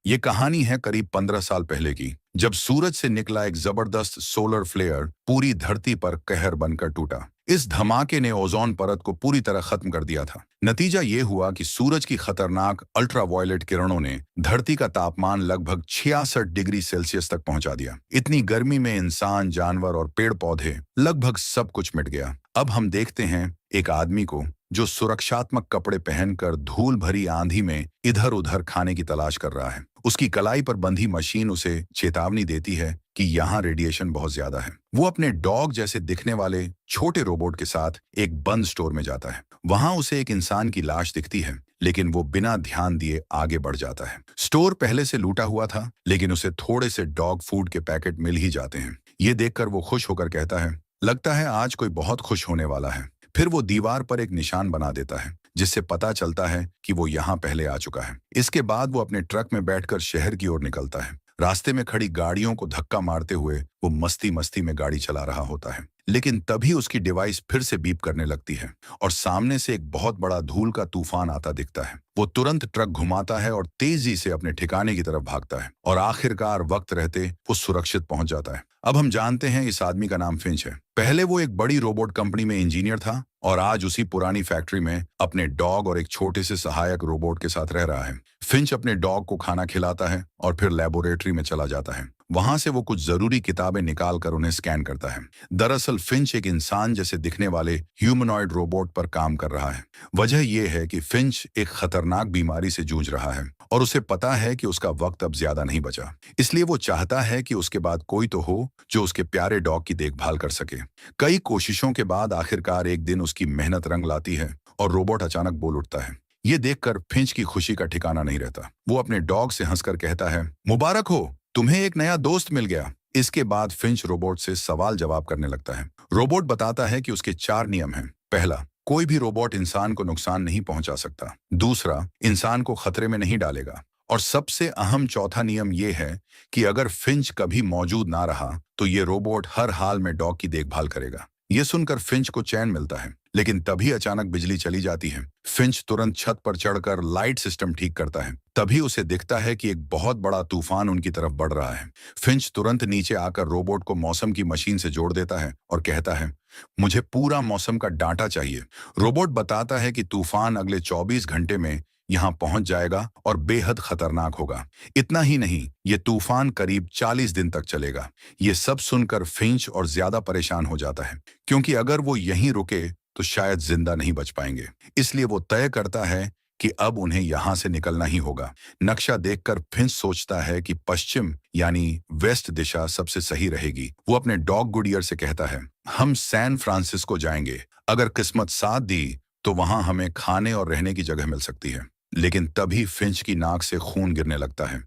ये कहानी है करीब 15 साल पहले की, जब सूरज से निकला एक जबरदस्त सोलर फ्लेयर पूरी धरती पर कहर बनकर टूटा। इस धमाके ने ओजोन परत को पूरी तरह खत्म कर दिया था। नतीजा ये हुआ कि सूरज की खतरनाक अल्ट्रावायलेट किरणों ने धरती का तापमान लगभग 66 डिग्री सेल्सियस तक पहुंचा दिया। इतनी गर्मी में इंसान, जानवर और पेड़ पौधे, लगभग सब कुछ मिट गया। अब हम देखते हैं एक आदमी को जो सुरक्षात्मक कपड़े पहनकर धूल भरी आंधी में इधर उधर खाने की तलाश कर रहा है। उसकी कलाई पर बंधी मशीन उसे चेतावनी देती है कि यहाँ रेडिएशन बहुत ज्यादा है। वो अपने डॉग जैसे दिखने वाले छोटे रोबोट के साथ एक बंद स्टोर में जाता है। वहां उसे एक इंसान की लाश दिखती है, लेकिन वो बिना ध्यान दिए आगे बढ़ जाता है। स्टोर पहले से लूटा हुआ था, लेकिन उसे थोड़े से डॉग फूड के पैकेट मिल ही जाते हैं। ये देखकर वो खुश होकर कहता है, लगता है आज कोई बहुत खुश होने वाला है। फिर वो दीवार पर एक निशान बना देता है, जिससे पता चलता है कि वो यहाँ पहले आ चुका है। इसके बाद वो अपने ट्रक में बैठकर शहर की ओर निकलता है। रास्ते में खड़ी गाड़ियों को धक्का मारते हुए वो मस्ती मस्ती में गाड़ी चला रहा होता है, लेकिन तभी उसकी डिवाइस फिर से बीप करने लगती है और सामने से एक बहुत बड़ा धूल का तूफान आता दिखता है। वो तुरंत ट्रक घुमाता है और तेजी से अपने ठिकाने की तरफ भागता है और आखिरकार वक्त रहते वो सुरक्षित पहुंच जाता है। अब हम जानते हैं इस आदमी का नाम फिंच है। पहले वो एक बड़ी रोबोट कंपनी में इंजीनियर था और आज उसी पुरानी फैक्ट्री में अपने डॉग और एक छोटे से सहायक रोबोट के साथ रह रहा है। फिंच अपने डॉग को खाना खिलाता है और फिर लेबोरेटरी में चला जाता है। वहां से वो कुछ जरूरी किताबें निकाल कर उन्हें स्कैन करता है। दरअसल फिंच एक इंसान जैसे दिखने वाले ह्यूमनॉइड रोबोट पर काम कर रहा है। वजह यह है कि फिंच एक खतरनाक बीमारी से जूझ रहा है और उसे पता है कि उसका वक्त अब ज्यादा नहीं बचा। इसलिए वो चाहता है कि उसके बाद कोई तो हो जो उसके प्यारे डॉग की देखभाल कर सके। कई कोशिशों के बाद आखिरकार एक दिन उसकी मेहनत रंग लाती है और रोबोट अचानक बोल उठता है। ये देखकर फिंच की खुशी का ठिकाना नहीं रहता। वो अपने डॉग से हंसकर कहता है, मुबारक हो, तुम्हें एक नया दोस्त मिल गया। इसके बाद फिंच रोबोट से सवाल जवाब करने लगता है। रोबोट बताता है कि उसके 4 नियम हैं। पहला, कोई भी रोबोट इंसान को नुकसान नहीं पहुंचा सकता। दूसरा, इंसान को खतरे में नहीं डालेगा। और सबसे अहम चौथा नियम यह है कि अगर फिंच कभी मौजूद ना रहा तो ये रोबोट हर हाल में डॉग की देखभाल करेगा। ये सुनकर फिंच को चैन मिलता है, लेकिन तभी अचानक बिजली चली जाती है। फिंच तुरंत छत पर चढ़कर लाइट सिस्टम ठीक करता है। तभी उसे दिखता है कि एक बहुत बड़ा तूफान उनकी तरफ बढ़ रहा है। फिंच तुरंत नीचे आकर रोबोट को मौसम की मशीन से जोड़ देता है और कहता है, मुझे पूरा मौसम का डाटा चाहिए। रोबोट बताता है कि तूफान अगले 24 घंटे में यहाँ पहुंच जाएगा और बेहद खतरनाक होगा। इतना ही नहीं, ये तूफान करीब 40 दिन तक चलेगा। ये सब सुनकर फिंच और ज्यादा परेशान हो जाता है, क्योंकि अगर वो यहीं रुके तो शायद जिंदा नहीं बच पाएंगे। इसलिए वो तय करता है कि अब उन्हें यहाँ से निकलना ही होगा। नक्शा देखकर फिंच सोचता है कि पश्चिम यानी वेस्ट दिशा सबसे सही रहेगी। वो अपने डॉग गुडियर से कहता है, हम सैन फ्रांसिस्को जाएंगे। अगर किस्मत साथ दी तो वहां हमें खाने और रहने की जगह मिल सकती है। लेकिन तभी फिंच की नाक से खून गिरने लगता है।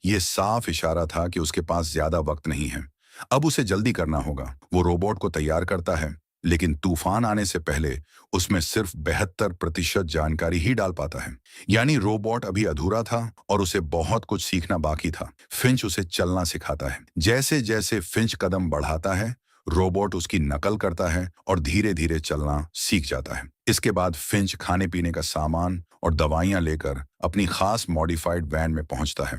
ये साफ इशारा था कि उसके पास ज्यादा वक्त नहीं है। अब उसे जल्दी करना होगा। वो रोबोट को तैयार करता है, लेकिन तूफान आने से पहले उसमें सिर्फ 72% जानकारी ही डाल पाता है। यानी रोबोट अभी अधूरा था और उसे बहुत कुछ सीखना बाकी था। फिंच उसे चलना सिखाता है। जैसे जैसे फिंच कदम बढ़ाता है, रोबोट उसकी नकल करता है और धीरे धीरे चलना सीख जाता है। इसके बाद फिंच खाने पीने का सामान और दवाइयां लेकर अपनी खास मॉडिफाइड वैन में पहुंचता है।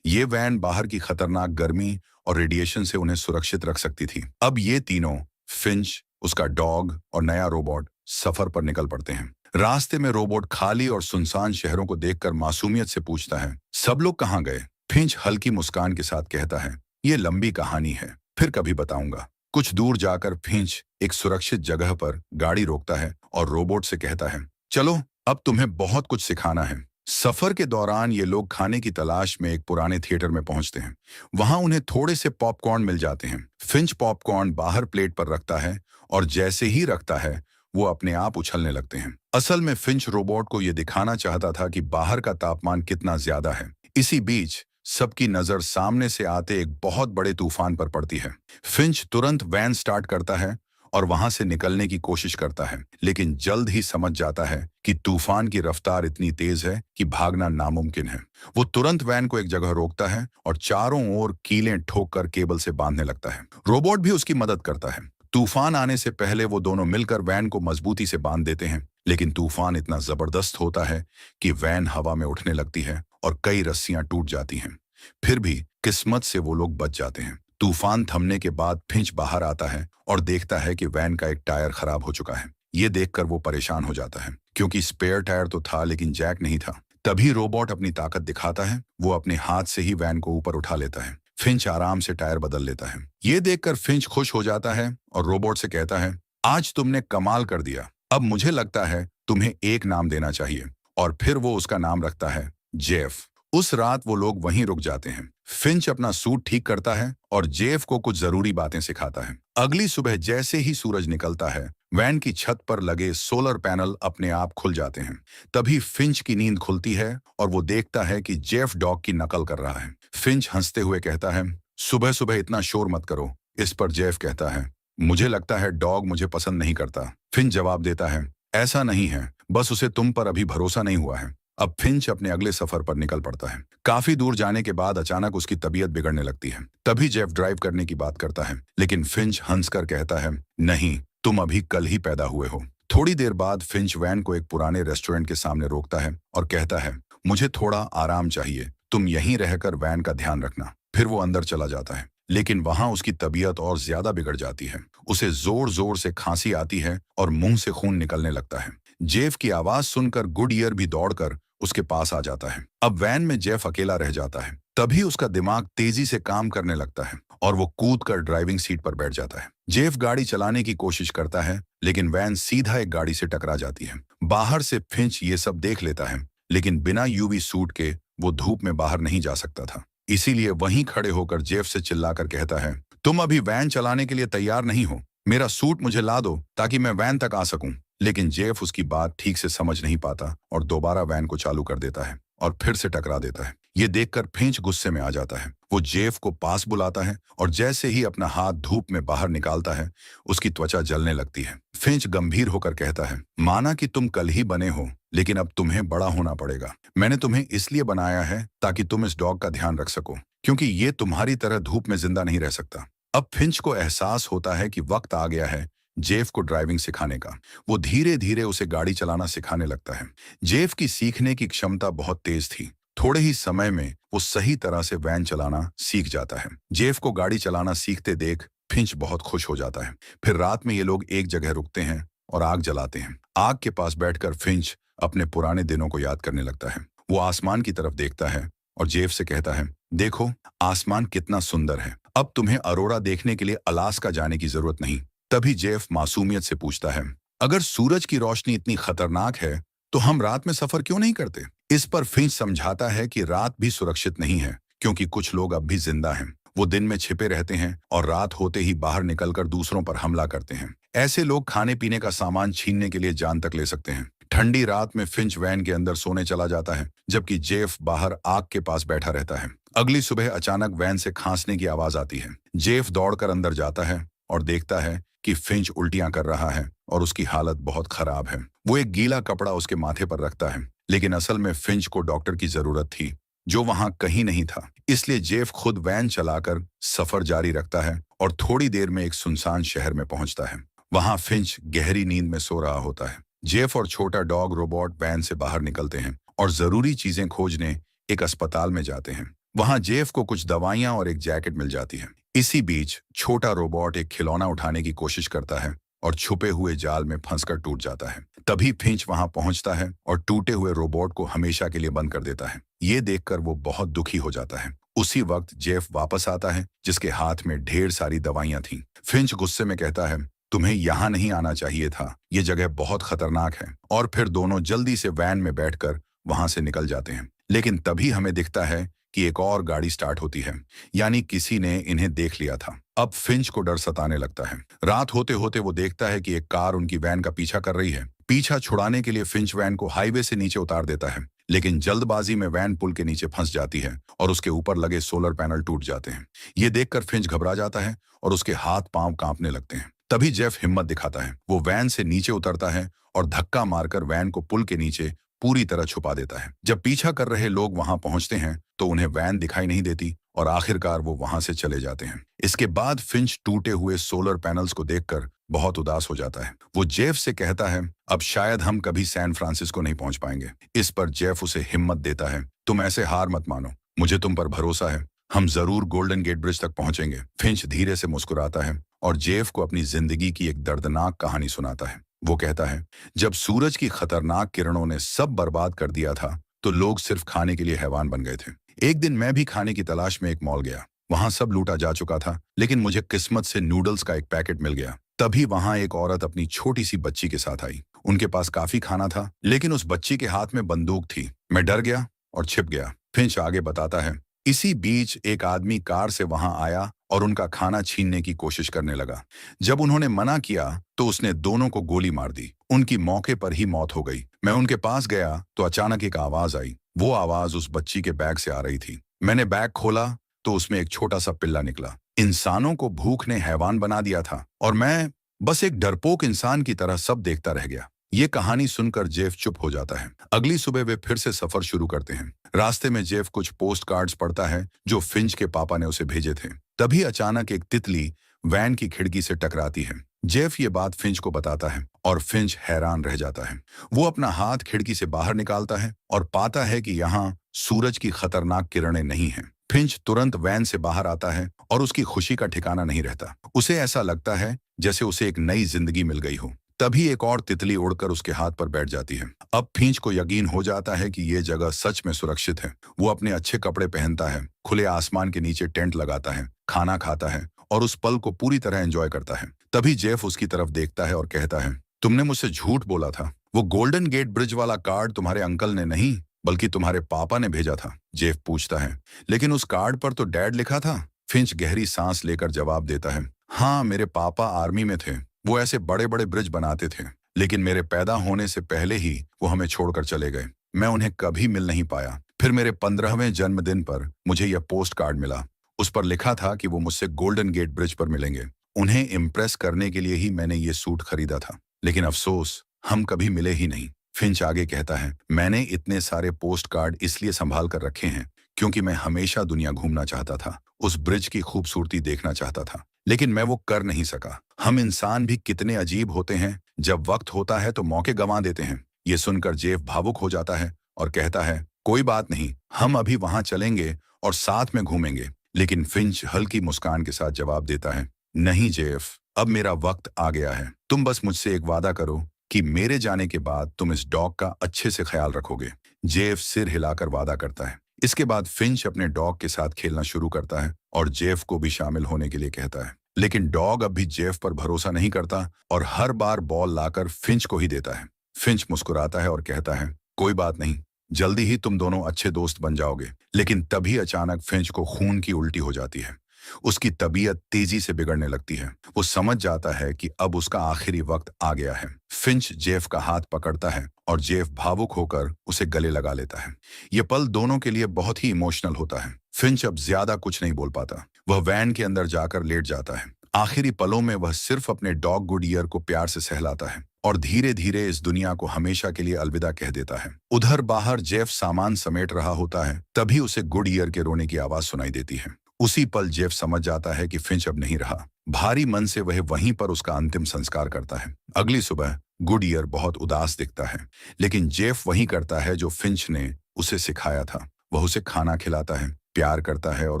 ये वैन बाहर की खतरनाक गर्मी और रेडिएशन से उन्हें सुरक्षित रख सकती थी। अब ये तीनों, फिंच, उसका डॉग और नया रोबोट, सफर पर निकल पड़ते हैं। रास्ते में रोबोट खाली और सुनसान शहरों को देखकर मासूमियत से पूछता है, सब लोग कहाँ गए? फिंच हल्की मुस्कान के साथ कहता है, ये लंबी कहानी है, फिर कभी बताऊंगा। कुछ दूर जाकर फिंच एक सुरक्षित जगह पर गाड़ी रोकता है और रोबोट से कहता है, चलो अब तुम्हें बहुत कुछ सिखाना है। सफर के दौरान ये लोग खाने की तलाश में एक पुराने थिएटर में पहुंचते हैं। वहां उन्हें थोड़े से पॉपकॉर्न मिल जाते हैं। फिंच पॉपकॉर्न बाहर प्लेट पर रखता है और जैसे ही रखता है वो अपने आप उछलने लगते हैं। असल में फिंच रोबोट को यह दिखाना चाहता था कि बाहर का तापमान कितना ज्यादा है। इसी बीच सबकी नजर सामने से आते एक बहुत बड़े तूफान पर पड़ती है। फिंच तुरंत वैन स्टार्ट करता है और वहां से निकलने की कोशिश करता है, लेकिन जल्द ही समझ जाता है कि तूफान की रफ्तार इतनी तेज है कि भागना नामुमकिन है। वो तुरंत वैन को एक जगह रोकता है और चारों ओर कीलें ठोक कर केबल से बांधने लगता है। रोबोट भी उसकी मदद करता है। तूफान आने से पहले वो दोनों मिलकर वैन को मजबूती से बांध देते हैं, लेकिन तूफान इतना जबरदस्त होता है कि वैन हवा में उठने लगती है और कई रस्सियां टूट जाती हैं। फिर भी किस्मत से वो लोग बच जाते हैं। तूफान थमने के बाद फिंच बाहर आता है और देखता है कि वैन का एक टायर खराब हो चुका है। ये देखकर वो परेशान हो जाता है क्योंकि स्पेयर टायर तो था लेकिन जैक नहीं था। तभी रोबोट अपनी ताकत दिखाता है, वो अपने हाथ से ही वैन को ऊपर उठा लेता है। फिंच आराम से टायर बदल लेता है। ये देखकर फिंच खुश हो जाता है और रोबोट से कहता है, आज तुमने कमाल कर दिया। अब मुझे लगता है तुम्हें एक नाम देना चाहिए। और फिर वो उसका नाम रखता है जेफ। उस रात वो लोग वहीं रुक जाते हैं। फिंच अपना सूट ठीक करता है और जेफ को कुछ जरूरी बातें सिखाता है। अगली सुबह जैसे ही सूरज निकलता है, वैन की छत पर लगे सोलर पैनल अपने आप खुल जाते हैं। तभी फिंच की नींद खुलती है और वो देखता है कि जेफ डॉग की नकल कर रहा है। फिंच हंसते हुए कहता है, सुबह सुबह इतना शोर मत करो। इस पर जेफ कहता है, मुझे लगता है डॉग मुझे पसंद नहीं करता। फिंच जवाब देता है, ऐसा नहीं है, बस उसे तुम पर अभी भरोसा नहीं हुआ है। अब फिंच अपने अगले सफर पर निकल पड़ता है। काफी दूर जाने के बाद अचानक उसकी तबीयत बिगड़ने लगती है। तभी जेफ ड्राइव करने की बात करता है, लेकिन फिंच हंसकर कहता है, नहीं, तुम अभी कल ही पैदा हुए हो। थोड़ी देर बाद फिंच वैन को एक पुराने रेस्टोरेंट के सामने रोकता है और कहता है, मुझे थोड़ा आराम चाहिए, तुम यहीं रहकर वैन का ध्यान रखना। फिर वो अंदर चला जाता है, लेकिन वहां उसकी तबीयत और ज्यादा बिगड़ जाती है। उसे जोर जोर से खांसी आती है और मुंह से खून निकलने लगता है। जेफ की आवाज सुनकर गुडईयर भी दौड़कर उसके पास आ जाता है। अब वैन में जेफ अकेला रह जाता है। तभी उसका दिमाग तेजी से काम करने लगता है और वो कूदकर ड्राइविंग सीट पर बैठ जाता है। जेफ गाड़ी चलाने की कोशिश करता है, लेकिन वैन सीधा एक गाड़ी से टकरा जाती है। बाहर से फिंच ये सब देख लेता है, लेकिन बिना यूवी सूट के वो धूप में बाहर नहीं जा सकता था। इसीलिए वहीं खड़े होकर जेफ से चिल्लाकर कहता है, तुम अभी वैन चलाने के लिए तैयार नहीं हो, मेरा सूट मुझे ला दो ताकि मैं वैन तक आ सकूं। लेकिन जेफ उसकी बात ठीक से समझ नहीं पाता और दोबारा वैन को चालू कर देता है और फिर से टकरा देता है। ये देखकर फिंच गुस्से में आ जाता है। वो जेफ को पास बुलाता है और जैसे ही अपना हाथ धूप में बाहर निकालता है, उसकी त्वचा जलने लगती है। फिंच गंभीर होकर कहता है, माना कि तुम कल ही बने हो, लेकिन अब तुम्हें बड़ा होना पड़ेगा। मैंने तुम्हें इसलिए बनाया है ताकि तुम इस डॉग का ध्यान रख सको, क्योंकि ये तुम्हारी तरह धूप में जिंदा नहीं रह सकता। अब फिंच को एहसास होता है कि वक्त आ गया है जेफ को ड्राइविंग सिखाने का। वो धीरे धीरे उसे गाड़ी चलाना सिखाने लगता है। जेफ की सीखने की क्षमता बहुत तेज थी। थोड़े ही समय में वो सही तरह से वैन चलाना सीख जाता है। जेफ को गाड़ी चलाना सीखते देख फिंच बहुत खुश हो जाता है। फिर रात में ये लोग एक जगह रुकते हैं और आग जलाते हैं। आग के पास बैठकर फिंच अपने पुराने दिनों को याद करने लगता है। वो आसमान की तरफ देखता है और जेफ से कहता है, देखो आसमान कितना सुंदर है, अब तुम्हें अरोरा देखने के लिए अलास्का जाने की जरूरत नहीं। तभी जेफ मासूमियत से पूछता है, अगर सूरज की रोशनी इतनी खतरनाक है तो हम रात में सफर क्यों नहीं करते? इस पर फिंच समझाता है कि रात भी सुरक्षित नहीं है, क्योंकि कुछ लोग अब भी जिंदा हैं। वो दिन में छिपे रहते हैं और रात होते ही बाहर निकलकर दूसरों पर हमला करते हैं। ऐसे लोग खाने पीने का सामान छीनने के लिए जान तक ले सकते हैं। ठंडी रात में फिंच वैन के अंदर सोने चला जाता है, जबकि जेफ बाहर आग के पास बैठा रहता है। अगली सुबह अचानक वैन से खांसने की आवाज आती है। जेफ दौड़कर अंदर जाता है और देखता है कि फिंच उल्टियां कर रहा है और उसकी हालत बहुत खराब है। वो एक गीला कपड़ा उसके माथे पर रखता है, लेकिन असल में फिंच को डॉक्टर की जरूरत थी, जो वहां कहीं नहीं था। इसलिए जेफ खुद वैन चलाकर सफर जारी रखता है और थोड़ी देर में एक सुनसान शहर में पहुंचता है। वहां फिंच गहरी नींद में सो रहा होता है। जेफ और छोटा डॉग रोबोट वैन से बाहर निकलते हैं और जरूरी चीजें खोजने एक अस्पताल में जाते हैं। वहां जेफ को कुछ दवाइयां और एक जैकेट मिल जाती है। इसी बीच छोटा रोबोट एक खिलौना उठाने की कोशिश करता है और छुपे हुए जाल में फंसकर टूट जाता है। तभी फिंच वहां पहुंचता है और टूटे हुए रोबोट को हमेशा के लिए बंद कर देता है। ये देखकर वो बहुत दुखी हो जाता है। उसी वक्त जेफ वापस आता है, जिसके हाथ में ढेर सारी दवाइयां थीं। फिंच गुस्से में कहता है, तुम्हें यहाँ नहीं आना चाहिए था, ये जगह बहुत खतरनाक है। और फिर दोनों जल्दी से वैन में बैठकर वहां से निकल जाते हैं। लेकिन तभी हमें दिखता है कि एक और गाड़ी स्टार्ट होती है, यानी किसी ने इन्हें देख लिया था। अब फिंच को डर सताने लगता है। रात होते होते वो देखता है कि एक कार उनकी वैन का पीछा कर रही है। पीछा छुड़ाने के लिए फिंच वैन को हाईवे से नीचे उतार देता है, लेकिन जल्दबाजी में वैन पुल के नीचे फंस जाती है और उसके ऊपर लगे सोलर पैनल टूट जाते हैं। ये देखकर फिंच घबरा जाता है और उसके हाथ पांव कांपने लगते हैं। तभी जेफ हिम्मत दिखाता है। वो वैन से नीचे उतरता है और धक्का मारकर वैन को पुल के नीचे पूरी तरह छुपा देता है। जब पीछा कर रहे लोग वहां पहुंचते हैं तो उन्हें वैन दिखाई नहीं देती और आखिरकार वो वहां से चले जाते हैं। इसके बाद फिंच टूटे हुए सोलर पैनल्स को देखकर बहुत उदास हो जाता है। वो जेफ से कहता है, अब शायद हम कभी सैन फ्रांसिस्को नहीं पहुंच पाएंगे। इस पर जेफ उसे हिम्मत देता है, तुम ऐसे हार मत मानो, मुझे तुम पर भरोसा है, हम जरूर गोल्डन गेट ब्रिज तक पहुंचेंगे। फिंच धीरे से मुस्कुराता है और जेफ को अपनी जिंदगी की एक दर्दनाक कहानी सुनाता है। वो कहता है, जब सूरज की खतरनाक किरणों ने सब बर्बाद कर दिया था तो लोग सिर्फ खाने के लिए हैवान बन गए थे। एक दिन मैं भी खाने की तलाश में एक मॉल गया। वहां सब लूटा जा चुका था, लेकिन मुझे किस्मत से नूडल्स का एक पैकेट मिल गया। तभी वहां एक औरत अपनी छोटी सी बच्ची के साथ आई। उनके पास काफी खाना था, लेकिन उस बच्ची के हाथ में बंदूक थी। मैं डर गया और छिप गया। फिंच आगे बताता है, इसी बीच एक आदमी कार से वहां आया और उनका खाना छीनने की कोशिश करने लगा। जब उन्होंने मना किया तो उसने दोनों को गोली मार दी। उनकी मौके पर ही मौत हो गई। मैं उनके पास गया तो अचानक एक आवाज आई। वो आवाज उस बच्ची के बैग से आ रही थी। मैंने बैग खोला तो उसमें एक छोटा सा पिल्ला निकला। इंसानों को भूख ने हैवान बना दिया था और मैं बस एक डरपोक इंसान की तरह सब देखता रह गया। ये कहानी सुनकर जेफ चुप हो जाता है। अगली सुबह वे फिर से सफर शुरू करते हैं। रास्ते में जेफ कुछ पोस्ट कार्ड्स पढ़ता है जो फिंच के पापा ने उसे भेजे थे। तभी अचानक एक तितली वैन की खिड़की से टकराती है। जेफ ये बात फिंच को बताता है और फिंच हैरान रह जाता है। वो अपना हाथ खिड़की से बाहर निकालता है और पाता है कि यहाँ सूरज की खतरनाक किरणें नहीं हैं। फिंच तुरंत वैन से बाहर आता है और उसकी खुशी का ठिकाना नहीं रहता। उसे ऐसा लगता है जैसे उसे एक नई जिंदगी मिल गई हो। तभी एक और तितली उड़कर उसके हाथ पर बैठ जाती है। अब फिंच को यकीन हो जाता है कि ये जगह सच में सुरक्षित है। वो अपने अच्छे कपड़े पहनता है, खुले आसमान के नीचे टेंट लगाता है, खाना खाता है और उस पल को पूरी तरह एंजॉय करता है। तभी जेफ उसकी तरफ देखता है और कहता है, तुमने मुझसे झूठ बोला था। वो गोल्डन गेट ब्रिज वाला कार्ड तुम्हारे अंकल ने नहीं बल्कि तुम्हारे पापा ने भेजा था। जेफ पूछता है, लेकिन उस कार्ड पर तो डैड लिखा था। फिंच गहरी सांस लेकर जवाब देता है, हाँ, मेरे पापा आर्मी में थे। वो ऐसे बड़े बड़े ब्रिज बनाते थे, लेकिन मेरे पैदा होने से पहले ही वो हमें छोड़कर चले गए। मैं उन्हें कभी मिल नहीं पाया। फिर मेरे 15वें जन्मदिन पर मुझे यह पोस्ट कार्ड मिला। उस पर लिखा था कि वो मुझसे गोल्डन गेट ब्रिज पर मिलेंगे। उन्हें इम्प्रेस करने के लिए ही मैंने ये सूट खरीदा था, लेकिन अफसोस हम कभी मिले ही नहीं। फिंच आगे कहता है, मैंने इतने सारे पोस्ट कार्ड इसलिए संभाल कर रखे हैं क्योंकि मैं हमेशा दुनिया घूमना चाहता था, उस ब्रिज की खूबसूरती देखना चाहता था, लेकिन मैं वो कर नहीं सका। हम इंसान भी कितने अजीब होते हैं, जब वक्त होता है तो मौके गंवा देते हैं। ये सुनकर जेफ भावुक हो जाता है और कहता है, कोई बात नहीं, हम अभी वहां चलेंगे और साथ में घूमेंगे। लेकिन फिंच हल्की मुस्कान के साथ जवाब देता है, नहीं जेफ, अब मेरा वक्त आ गया है। तुम बस मुझसे एक वादा करो कि मेरे जाने के बाद तुम इस डॉग का अच्छे से ख्याल रखोगे। जेफ सिर हिलाकर वादा करता है। इसके बाद फिंच अपने डॉग के साथ खेलना शुरू करता है और जेफ को भी शामिल होने के लिए कहता है। लेकिन डॉग अब भी जेफ पर भरोसा नहीं करता और हर बार बॉल लाकर फिंच को ही देता है। फिंच मुस्कुराता है और कहता है, कोई बात नहीं, जल्दी ही तुम दोनों अच्छे दोस्त बन जाओगे। लेकिन तभी अचानक फिंच को खून की उल्टी हो जाती है। उसकी तबीयत तेजी से बिगड़ने लगती है। वो समझ जाता है कि अब उसका आखिरी वक्त आ गया है। फिंच जेफ का हाथ पकड़ता है और जेफ भावुक होकर उसे गले लगा लेता है। ये पल दोनों के लिए बहुत ही इमोशनल होता है। फिंच अब ज्यादा कुछ नहीं बोल पाता। वह वैन के अंदर जाकर लेट जाता है। आखिरी पलों में वह सिर्फ अपने डॉग गुडईयर को प्यार से सहलाता है और धीरे धीरे इस दुनिया को हमेशा के लिए अलविदा कह देता है। उधर बाहर जेफ सामान समेट रहा होता है, तभी उसे गुडईयर के रोने की आवाज सुनाई देती है। उसी पल जेफ समझ जाता है कि फिंच अब नहीं रहा। भारी मन से वह वहीं पर उसका अंतिम संस्कार करता है। अगली सुबह गुडईयर बहुत उदास दिखता है, लेकिन जेफ वही करता है जो फिंच ने उसे सिखाया था। वह उसे खाना खिलाता है, प्यार करता है और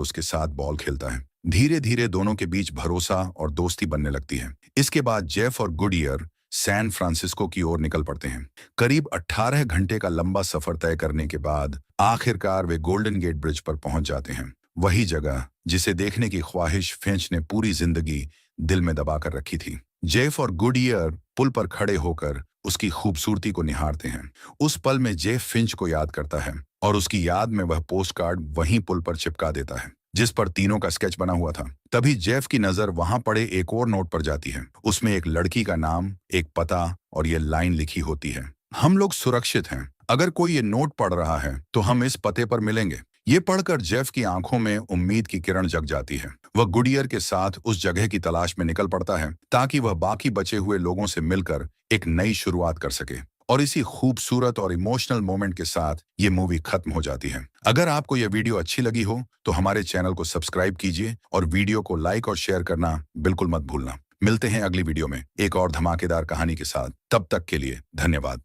उसके साथ बॉल खेलता है। धीरे धीरे दोनों के बीच भरोसा और दोस्ती बनने लगती है। इसके बाद जेफ और गुडईयर सैन फ्रांसिस्को की ओर निकल पड़ते हैं। करीब 18 घंटे का लंबा सफर तय करने के बाद आखिरकार वे गोल्डन गेट ब्रिज पर पहुंच जाते हैं। वही जगह जिसे देखने की ख्वाहिश फिंच ने पूरी जिंदगी दिल में दबा कर रखी थी। जेफ और गुडईयर पुल पर खड़े होकर उसकी खूबसूरती को निहारते हैं। उस पल में जेफ फिंच को याद करता है और उसकी याद में वह पोस्ट कार्ड वहीं पुल पर चिपका देता है जिस पर तीनों का स्केच बना हुआ था। तभी जेफ की नजर वहां पड़े एक और नोट पर जाती है। उसमें एक लड़की का नाम, एक पता और ये लाइन लिखी होती है, हम लोग सुरक्षित हैं। अगर कोई ये नोट पढ़ रहा है तो हम इस पते पर मिलेंगे। ये पढ़कर जेफ की आंखों में उम्मीद की किरण जग जाती है। वह गुडईयर के साथ उस जगह की तलाश में निकल पड़ता है ताकि वह बाकी बचे हुए लोगों से मिलकर एक नई शुरुआत कर सके। और इसी खूबसूरत और इमोशनल मोमेंट के साथ ये मूवी खत्म हो जाती है। अगर आपको यह वीडियो अच्छी लगी हो तो हमारे चैनल को सब्सक्राइब कीजिए और वीडियो को लाइक और शेयर करना बिल्कुल मत भूलना। मिलते हैं अगली वीडियो में एक और धमाकेदार कहानी के साथ। तब तक के लिए धन्यवाद।